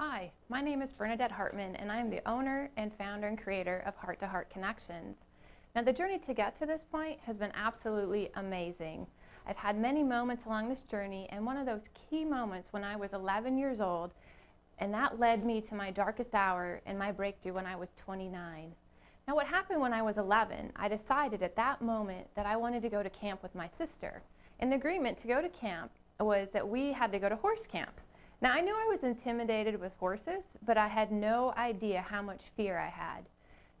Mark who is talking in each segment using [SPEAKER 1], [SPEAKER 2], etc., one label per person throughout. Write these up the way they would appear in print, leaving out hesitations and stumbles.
[SPEAKER 1] Hi, my name is Bernadette Hartman, and I am the owner and founder and creator of Heart to Heart Connections. Now, the journey to get to this point has been absolutely amazing. I've had many moments along this journey, and one of those key moments when I was 11 years old, and that led me to my darkest hour and my breakthrough when I was 29. Now, what happened when I was 11, I decided at that moment that I wanted to go to camp with my sister. And the agreement to go to camp was that we had to go to horse camp. Now, I knew I was intimidated with horses, but I had no idea how much fear I had.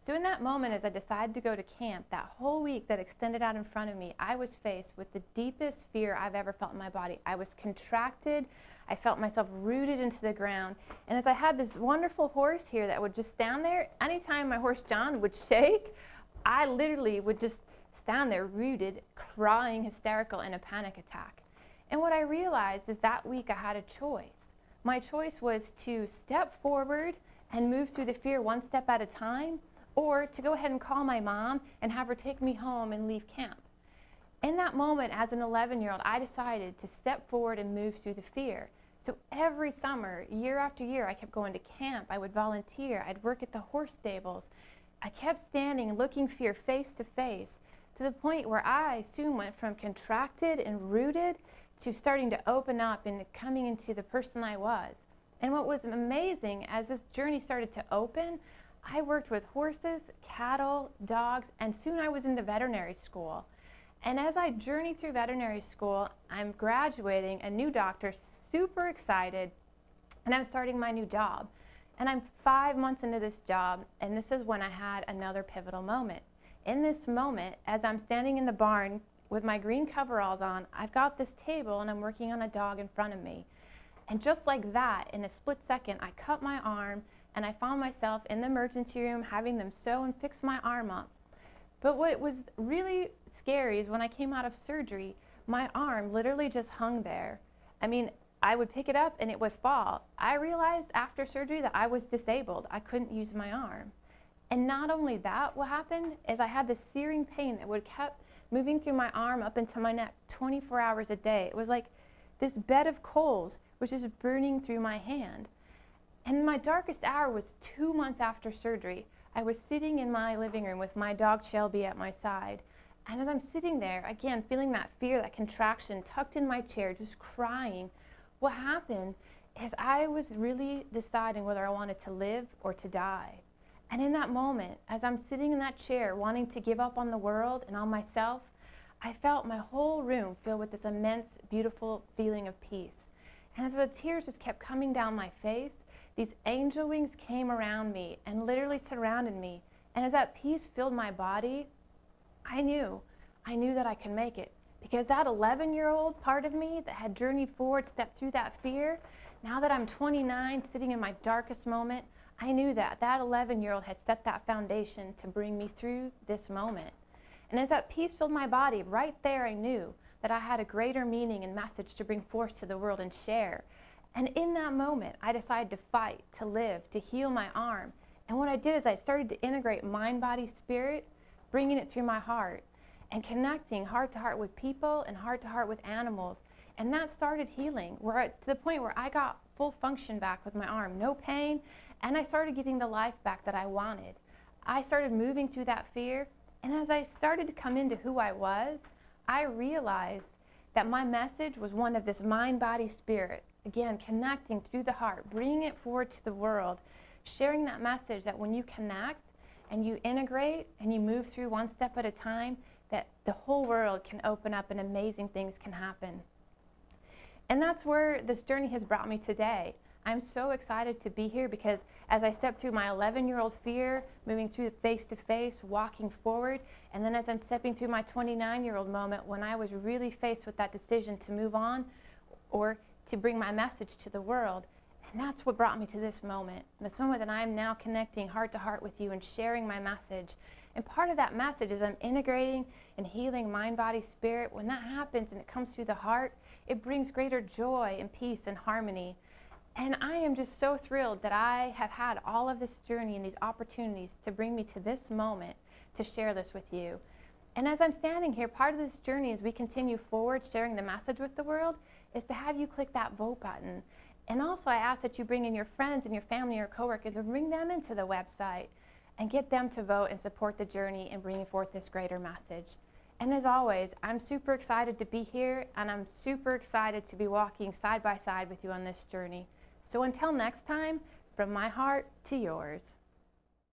[SPEAKER 1] So in that moment, as I decided to go to camp, that whole week that extended out in front of me, I was faced with the deepest fear I've ever felt in my body. I was contracted. I felt myself rooted into the ground. And as I had this wonderful horse here that would just stand there, anytime my horse John would shake, I literally would just stand there rooted, crying, hysterical, in a panic attack. And what I realized is that week I had a choice. My choice was to step forward and move through the fear one step at a time, or to go ahead and call my mom and have her take me home and leave camp. In that moment, as an 11-year-old, I decided to step forward and move through the fear. So every summer, year after year, I kept going to camp. I would volunteer. I'd work at the horse stables. I kept standing and looking fear face to face, to the point where I soon went from contracted and rooted to starting to open up and coming into the person I was. And what was amazing, as this journey started to open, I worked with horses, cattle, dogs, and soon I was into veterinary school. And as I journeyed through veterinary school, I'm graduating a new doctor, super excited, and I'm starting my new job. And I'm 5 months into this job, and this is when I had another pivotal moment. In this moment, as I'm standing in the barn with my green coveralls on, I've got this table and I'm working on a dog in front of me. And just like that, in a split second, I cut my arm and I found myself in the emergency room having them sew and fix my arm up. But what was really scary is when I came out of surgery, my arm literally just hung there. I mean, I would pick it up and it would fall. I realized after surgery that I was disabled. I couldn't use my arm. And not only that, what happened is I had this searing pain that would kept moving through my arm up into my neck 24 hours a day. It was like this bed of coals was just burning through my hand. And my darkest hour was 2 months after surgery. I was sitting in my living room with my dog Shelby at my side. And as I'm sitting there, again, feeling that fear, that contraction, tucked in my chair, just crying, what happened is I was really deciding whether I wanted to live or to die. And in that moment, as I'm sitting in that chair wanting to give up on the world and on myself, I felt my whole room filled with this immense, beautiful feeling of peace. And as the tears just kept coming down my face, these angel wings came around me and literally surrounded me. And as that peace filled my body, I knew that I could make it. Because that 11-year-old part of me that had journeyed forward, stepped through that fear, now that I'm 29, sitting in my darkest moment, I knew that 11-year-old had set that foundation to bring me through this moment. And as that peace filled my body, right there I knew that I had a greater meaning and message to bring forth to the world and share. And in that moment, I decided to fight, to live, to heal my arm. And what I did is I started to integrate mind, body, spirit, bringing it through my heart, and connecting heart to heart with people and heart to heart with animals. And that started healing, to the point where I got full function back with my arm, no pain, and I started getting the life back that I wanted. I started moving through that fear, and as I started to come into who I was, I realized that my message was one of this mind, body, spirit. Again, connecting through the heart, bringing it forward to the world, sharing that message that when you connect and you integrate and you move through one step at a time, that the whole world can open up and amazing things can happen. And that's where this journey has brought me today. I'm so excited to be here because as I step through my 11-year-old fear, moving through face to face, walking forward, and then as I'm stepping through my 29-year-old moment when I was really faced with that decision to move on or to bring my message to the world. And that's what brought me to this moment that I'm now connecting heart to heart with you and sharing my message. And part of that message is I'm integrating and healing mind, body, spirit. When that happens and it comes through the heart, it brings greater joy and peace and harmony. And I am just so thrilled that I have had all of this journey and these opportunities to bring me to this moment to share this with you. And as I'm standing here, part of this journey as we continue forward sharing the message with the world is to have you click that vote button And also I ask that you bring in your friends and your family or coworkers and bring them into the website and get them to vote and support the journey in bringing forth this greater message. And as always, I'm super excited to be here, and I'm super excited to be walking side by side with you on this journey. So until next time, from my heart to yours.